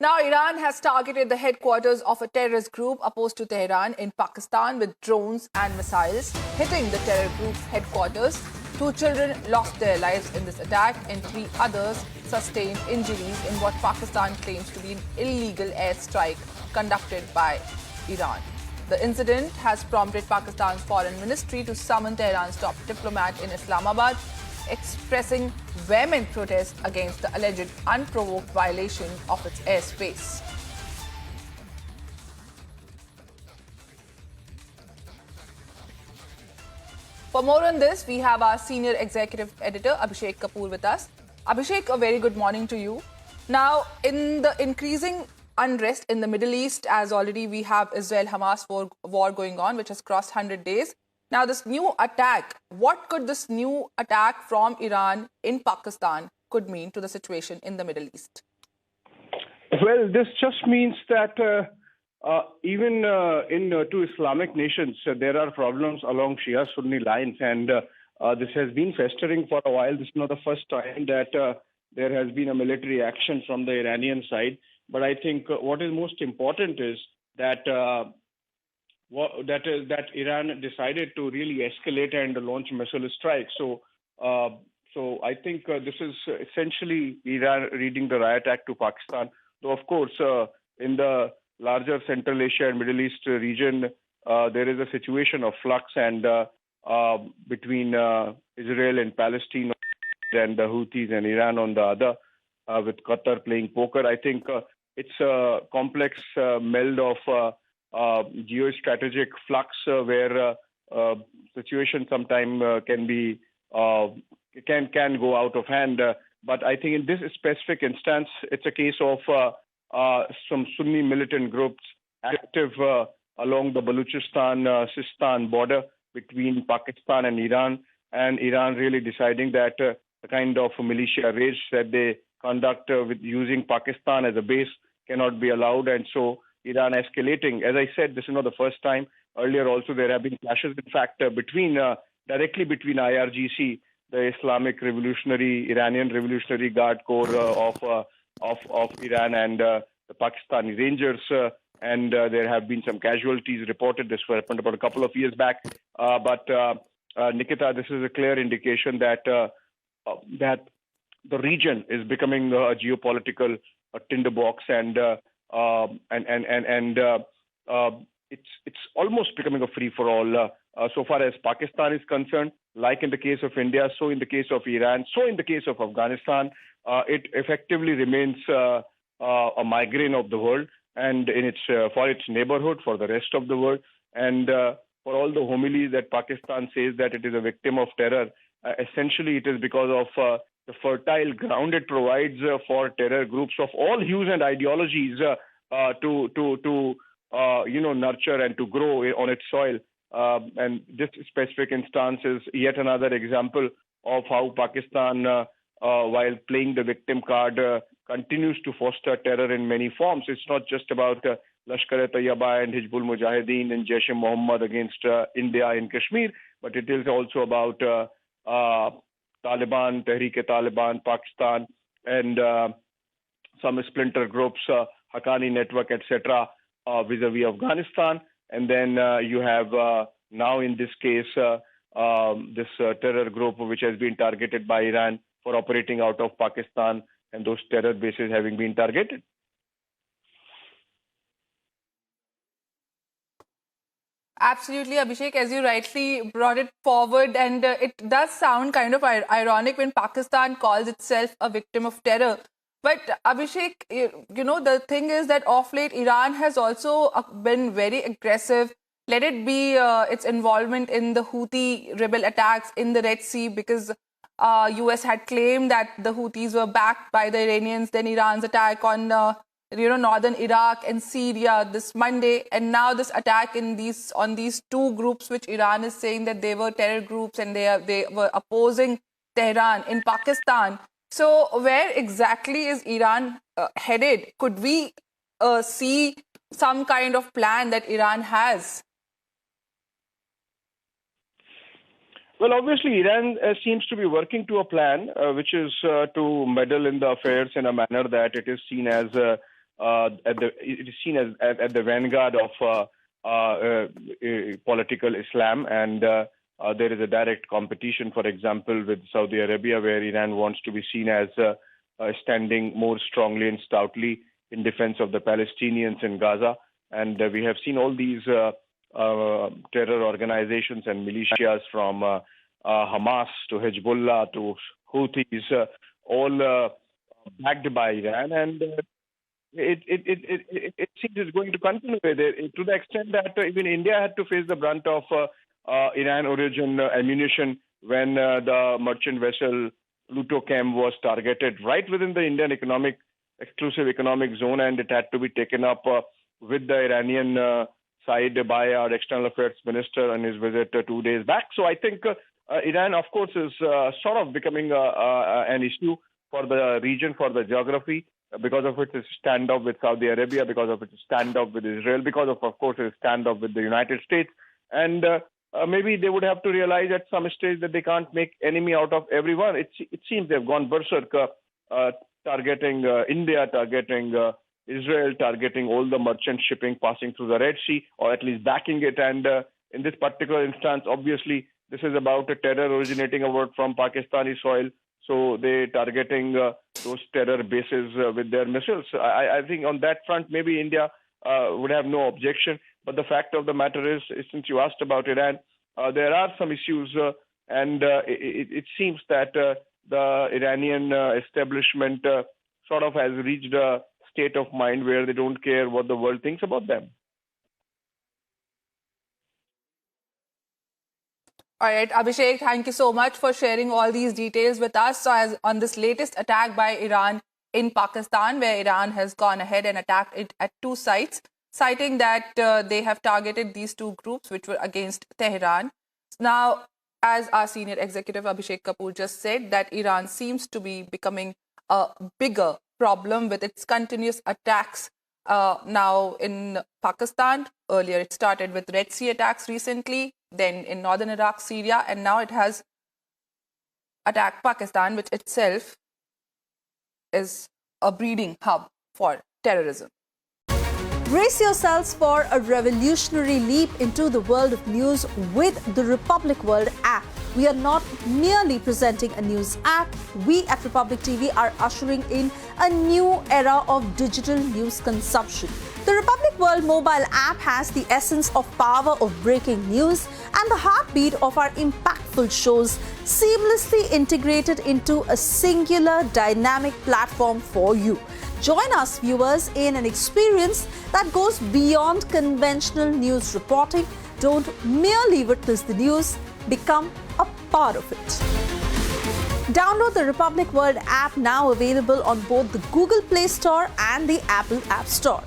Now, Iran has targeted the headquarters of a terrorist group opposed to Tehran in Pakistan with drones and missiles, hitting the terror group's headquarters. 2 children lost their lives in this attack and 3 others sustained injuries in what Pakistan claims to be an illegal airstrike conducted by Iran. The incident has prompted Pakistan's foreign ministry to summon Tehran's top diplomat in Islamabad, expressing vehement protest against the alleged unprovoked violation of its airspace. For more on this, we have our senior executive editor, Abhishek Kapoor, with us. Abhishek, a very good morning to you. Now, in the increasing unrest in the Middle East, as already we have Israel-Hamas war going on, which has crossed 100 days. Now, this new attack, what could this new attack from Iran in Pakistan could mean to the situation in the Middle East? Well, this just means that even in two Islamic nations, there are problems along Shia-Sunni lines, and this has been festering for a while. This is not the first time that there has been a military action from the Iranian side. But I think what is most important is that that Iran decided to really escalate and launch missile strikes. So I think this is essentially Iran reading the riot act to Pakistan. Though, of course, in the larger Central Asia and Middle East region, there is a situation of flux and between Israel and Palestine and the Houthis and Iran on the other, with Qatar playing poker. I think it's a complex meld of geostrategic flux where situation sometimes can be can go out of hand. But I think in this specific instance, it's a case of some Sunni militant groups active along the Baluchistan-Sistan border between Pakistan and Iran really deciding that the kind of militia raids that they conduct with using Pakistan as a base cannot be allowed, and so Iran escalating. As I said, this is not the first time. Earlier also there have been clashes, in fact, directly between IRGC, the Iranian Revolutionary Guard Corps of Iran, and the Pakistani Rangers, and there have been some casualties reported. This happened about a couple of years back. But Nikita, this is a clear indication that that the region is becoming a geopolitical tinderbox, and it's almost becoming a free-for-all. So far as Pakistan is concerned, like in the case of India, so in the case of Iran, so in the case of Afghanistan, it effectively remains a migraine of the world, and in its for its neighborhood, for the rest of the world, and for all the homilies that Pakistan says that it is a victim of terror. Essentially, it is because of the fertile ground it provides for terror groups of all hues and ideologies to nurture and to grow on its soil. And this specific instance is yet another example of how Pakistan, while playing the victim card, continues to foster terror in many forms. It's not just about Lashkar-e-Taiba and Hizbul Mujahideen and Jaish-e-Mohammed against India in Kashmir, but it is also about Taliban, Tehreek-e-Taliban, Pakistan, and some splinter groups, Haqqani Network, etc., vis-a-vis Afghanistan. And then you have now in this case this terror group which has been targeted by Iran for operating out of Pakistan, and those terror bases having been targeted. Absolutely, Abhishek, as you rightly brought it forward, and it does sound kind of ironic when Pakistan calls itself a victim of terror. But Abhishek, the thing is that of late, Iran has also been very aggressive. Let it be its involvement in the Houthi rebel attacks in the Red Sea, because US had claimed that the Houthis were backed by the Iranians. Then Iran's attack on northern Iraq and Syria this Monday, and now this attack on these two groups, which Iran is saying that they were terror groups and they were opposing Tehran in Pakistan. So where exactly is Iran headed? Could we see some kind of plan that Iran has? Well, obviously, Iran seems to be working to a plan which is to meddle in the affairs in a manner that it is seen as it is seen as at the vanguard of political Islam, and there is a direct competition, for example, with Saudi Arabia, where Iran wants to be seen as standing more strongly and stoutly in defense of the Palestinians in Gaza. And we have seen all these terror organizations and militias from Hamas to Hezbollah to Houthis, all backed by Iran, and it seems it's going to continue with it, to the extent that even India had to face the brunt of Iran origin ammunition when the merchant vessel Pluto Chem was targeted right within the Indian exclusive economic zone, and it had to be taken up with the Iranian side by our external affairs minister on his visit 2 days back. So I think Iran, of course, is sort of becoming an issue for the region, for the geography, because of its standoff with Saudi Arabia, because of its standoff with Israel, because of course, its standoff with the United States. And maybe they would have to realize at some stage that they can't make enemy out of everyone. It seems they've gone berserk, targeting India, targeting Israel, targeting all the merchant shipping passing through the Red Sea, or at least backing it. And in this particular instance, obviously, this is about a terror originating from Pakistani soil. So they're targeting those terror bases with their missiles. I think on that front, maybe India would have no objection. But the fact of the matter is, since you asked about Iran, there are some issues, and it seems that the Iranian establishment sort of has reached a state of mind where they don't care what the world thinks about them. All right, Abhishek, thank you so much for sharing all these details with us. So as on this latest attack by Iran in Pakistan, where Iran has gone ahead and attacked it at 2 sites, citing that they have targeted these 2 groups which were against Tehran. Now, as our senior executive Abhishek Kapoor just said, that Iran seems to be becoming a bigger problem with its continuous attacks now in Pakistan. Earlier, it started with Red Sea attacks recently, then in northern Iraq, Syria, and now it has attacked Pakistan, which itself is a breeding hub for terrorism. Brace yourselves for a revolutionary leap into the world of news with the Republic World app. We are not merely presenting a news app. We at Republic TV are ushering in a new era of digital news consumption. The Republic World mobile app has the essence of power of breaking news and the heartbeat of our impactful shows seamlessly integrated into a singular dynamic platform for you. Join us, viewers, in an experience that goes beyond conventional news reporting. Don't merely witness the news, become a part of it. Download the Republic World app, now available on both the Google Play Store and the Apple App Store.